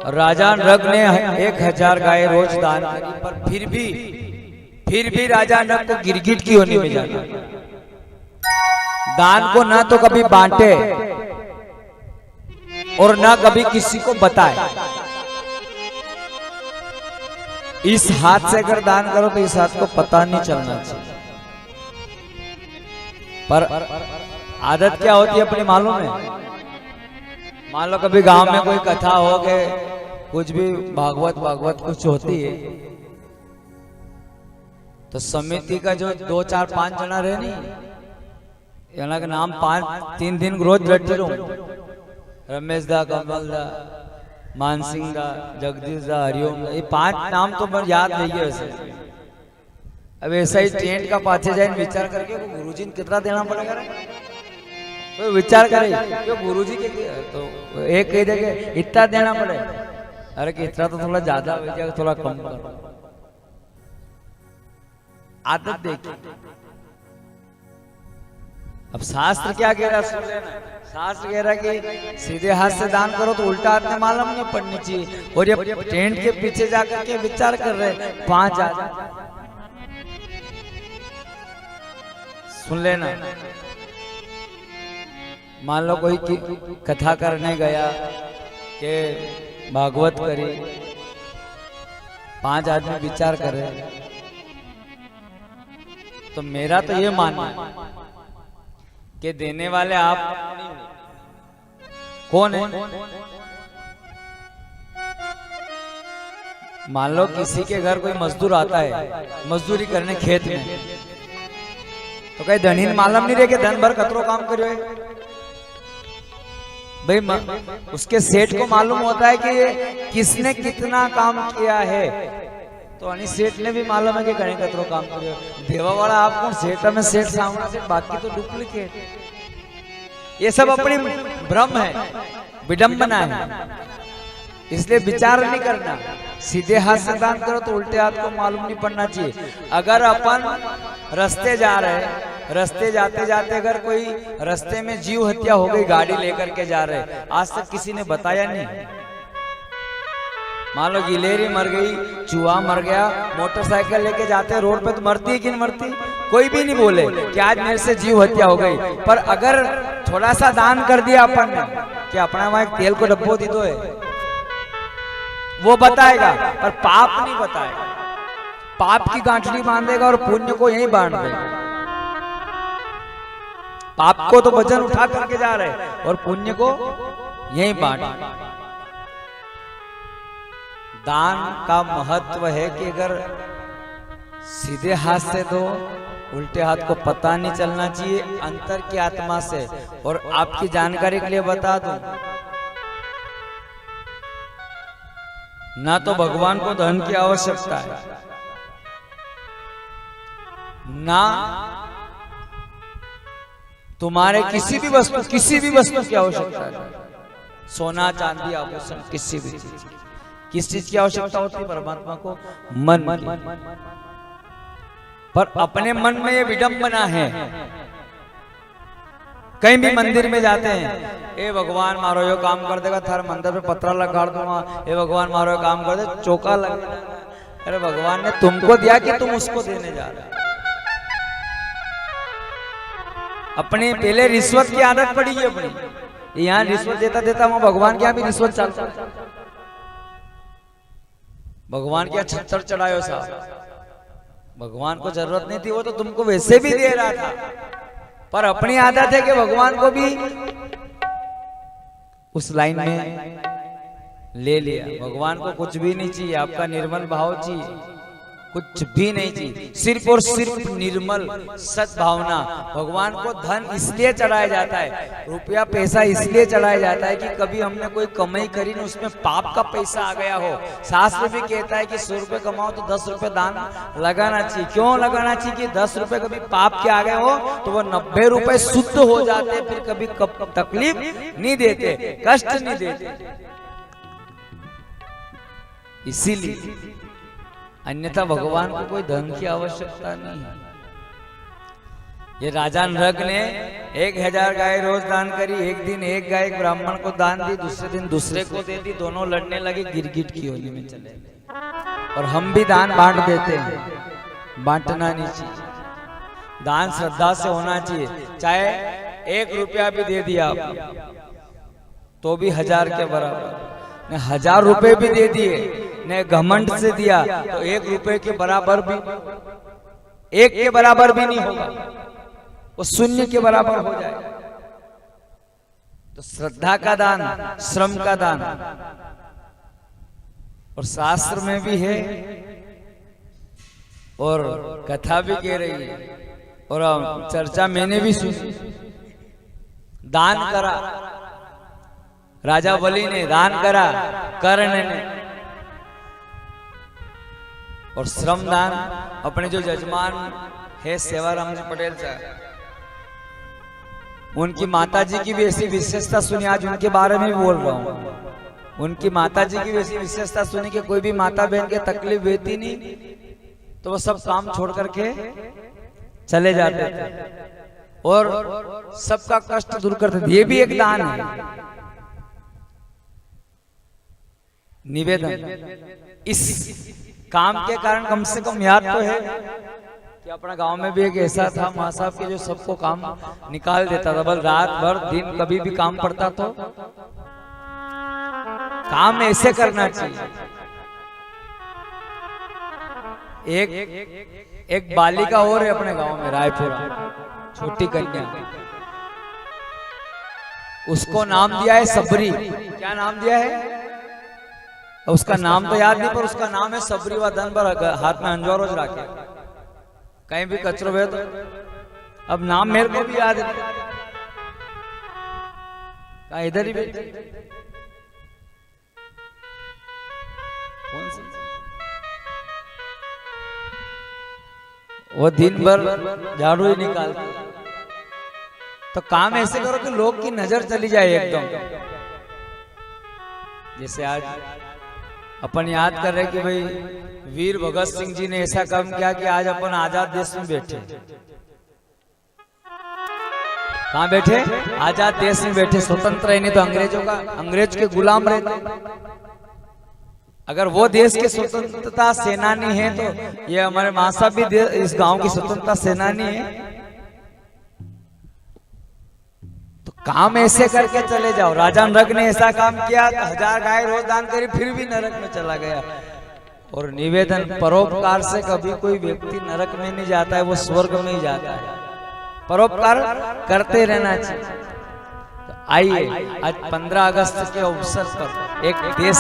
राजा नृग ने 1000 गाय रोज दान करी, पर फिर भी राजा नृग को गिरगिट की होनी में जाना। दान को ना तो कभी बांटे और ना कभी किसी को बताए। इस हाथ से अगर दान करो तो इस हाथ को पता नहीं चलना चाहिए। पर आदत क्या होती है अपनी मालूम है? मान लो कभी गांव में कोई कथा हो गए, कुछ भी भागवत कुछ होती है, तो समिति का जो 2 4 5 जना रहे नहीं, यहाँ का नाम 3 दिन रोज रटते रहूं। रमेश दा, कमल दा, मानसिंह दा, जगदीश दा, हरिओम दा, ये 5 नाम तो मैं याद नहीं है वैसे। अब ऐसा ही टेंट का पाछे जाए विचार करके गुरुजी ने कितना देना पड़ेगा, तो विचार करे क्यों गुरुजी के तो एक कह देंगे इतना देना पड़े, अरे कि इतना तो थोड़ा ज्यादा हो जाएगा, थोड़ा कम करो। आदत देखिए। अब शास्त्र क्या कह रहा है सुन लेना। शास्त्र कह रहा है कि सीधे हाथ से दान करो तो उल्टा हाथ में मालूम नहीं पड़नी चाहिए। और ये टेंट के पीछे जाकर के विचार कर रहे 5 आदमी सुन लेना। मान लो कोई कथा करने गया कि भागवत करी, 5 आदमी विचार कर रहे, तो मेरा तो ये मानना है कि देने वाले आप कौन है? मान लो किसी के घर कोई मजदूर आता है मजदूरी करने खेत में, तो कहीं धनीन मालूम नहीं रहे कि धन भर कतरो काम करो है भाई। उसके सेठ को मालूम होता है कि ये किसने कितना काम किया है, तो अनि सेठ ने भी मालूम है कि कहीं कतरो काम करो। देवा वाला आप कौन? सेठ में सेठ सामने से, बाकी तो डुप्लीकेट। ये सब अपनी भ्रम है, विडंबना है, इसलिए विचार नहीं करना। सीधे हाथ से दान करो तो उल्टे हाथ को मालूम नहीं पड़ना चाहिए। अगर अपन रास्ते जा रहे, रास्ते जाते जाते अगर कोई रास्ते में जीव हत्या हो गई, गाड़ी लेकर के जा रहे, आज तक किसी ने बताया नहीं। मान लो गिलेरी मर गई, चूहा मर गया, मोटरसाइकिल लेके जाते रोड पे, तो मरती है कि नहीं मरती? कोई भी नहीं बोले कि आज मेरे से जीव हत्या हो गई। पर अगर थोड़ा सा दान कर दिया अपन ने कि अपना वहां एक तेल को डब्बो दी दो है, वो बताएगा, पर पाप नहीं बताएगा। पाप की गांठड़ी बांधेगा और पुण्य को यहीं बांध देगा। पाप को तो वजन उठा करके जा रहे और पुण्य को यहीं बांट। दान का महत्व है कि अगर सीधे हाथ से दो, उल्टे हाथ को पता नहीं चलना चाहिए, अंतर की आत्मा से। और आपकी जानकारी के लिए बता दूं, ना तो भगवान को धन की आवश्यकता है, ना तुम्हारे किसी भी वस्तु की आवश्यकता है। सोना चांदी आभूषण किसी भी चीज, किस चीज की आवश्यकता होती है? परमात्मा को मन की। पर अपने मन में ये विडंबना है। कहीं भी मंदिर में जाते हैं, ए भगवान मारो यो काम कर देगा, थार मंदिर पे पत्रा लगा दूंगा, ए भगवान मारो यो काम कर दे, चौका लग। अरे भगवान ने तुमको दिया कि तुम उसको देने जा रहे? अपने पहले रिश्वत की आदत पड़ी है अपनी। यहाँ रिश्वत देता देता वहां भगवान के यहाँ भी रिश्वत चलता। भगवान क्या 76 चढ़ायो साहब, भगवान को जरूरत नहीं थी, वो तो तुमको वैसे भी दे रहा था। पर अपनी आदत है कि भगवान को भी उस लाइन में ले लिया। भगवान को कुछ भी नहीं चाहिए, आपका निर्मल भाव चाहिए, कुछ भी नहीं चाहिए, सिर्फ और सिर्फ निर्मल सद्भावना। भगवान को धन इसलिए चढ़ाया जाता है, रुपया पैसा इसलिए चढ़ाया जाता है कि कभी हमने कोई कमाई करी ना, उसमें पाप का पैसा आ गया हो। शास्त्र भी कहता है कि 100 रुपए कमाओ तो 10 रुपए दान लगाना चाहिए। क्यों लगाना चाहिए? कि 10 रुपए कभी पाप के आ गए हो तो वो 90 रुपए शुद्ध हो जाते, फिर कभी तकलीफ नहीं देते, कष्ट नहीं देते। इसीलिए अन्यथा भगवान को कोई धन की आवश्यकता नहीं है। ये राजा नृग ने 1000 गाय रोज दान करी। एक दिन एक गाय एक ब्राह्मण को दान दी, दूसरे दिन दूसरे को दे दी। दोनों लड़ने लगे, गिरगिट की होली में चले गए। और हम भी दान बांट देते हैं, बांटना नहीं चाहिए। दान श्रद्धा से होना चाहिए। चाहे 1 रुपया भी दे दिया आप तो भी 1000 के बराबर। ने 1000 रुपए भी दे दिए, ने घमंड से दिया तो 1 रुपए के बराबर भी, 1 के बराबर भी नहीं होगा, वो 0 के बराबर हो जाए। तो श्रद्धा का दान, श्रम का दान। और शास्त्र में भी है और कथा भी कह रही है और चर्चा मैंने भी सुनी। दान करा राजा बलि ने, दान करा कर्ण ने। और श्रम दान अपने जो जजमान है सेवाराम जी पटेल साहब, उनकी माताजी की भी ऐसी विशेषता सुनी। आज उनके बारे में बोल रहा हूँ। उनकी माताजी की ऐसी विशेषता सुनी कि कोई भी माता बहन के तकलीफ रहती नहीं तो वो सब काम छोड़ करके चले जाते थे और सबका कष्ट दूर करते थे। ये भी एक दान है, निवेदन। इस काम के कारण कम से कम याद तो है कि अपना गांव में भी एक ऐसा था माँ साहब के जो सबको काम निकाल देता था। बल रात भर दिन कभी भी काम पड़ता तो काम ऐसे करना चाहिए। एक बालिका और है अपने गांव में, रायपुर, छोटी कन्या, उसको नाम दिया है सबरी। क्या नाम दिया है? उसका नाम तो याद नहीं, पर उसका नाम है सबरी। व दिन भर हाथ में अंजोर रोज रखे, कहीं भी कचरो है तो। अब नाम मेरे को भी याद है, कहा इधर ही बैठे। कौन सी? वो दिन भर झाड़ू ही निकालते। तो काम ऐसे करो कि लोग की नजर चली जाए एकदम। जैसे आज अपन याद कर रहे कि भाई वीर भगत सिंह जी ने ऐसा काम किया कि आज अपन आजाद देश में बैठे। कहाँ बैठे? आजाद देश में बैठे, स्वतंत्र है। नहीं तो अंग्रेज के गुलाम रहते। अगर वो देश के स्वतंत्रता सेनानी है तो ये हमारे माँ साहब भी इस गांव की स्वतंत्रता सेनानी है। तो काम ऐसे करके चले जाओ। राजा नरक ने ऐसा काम किया, 1000 गाय रोज दान करी, फिर भी नरक में चला गया। और निवेदन, परोपकार से कभी कोई व्यक्ति नरक में नहीं जाता है, वो स्वर्ग में ही जाता है। परोपकार करते रहना चाहिए। तो आइए आज 15 अगस्त के अवसर पर एक देश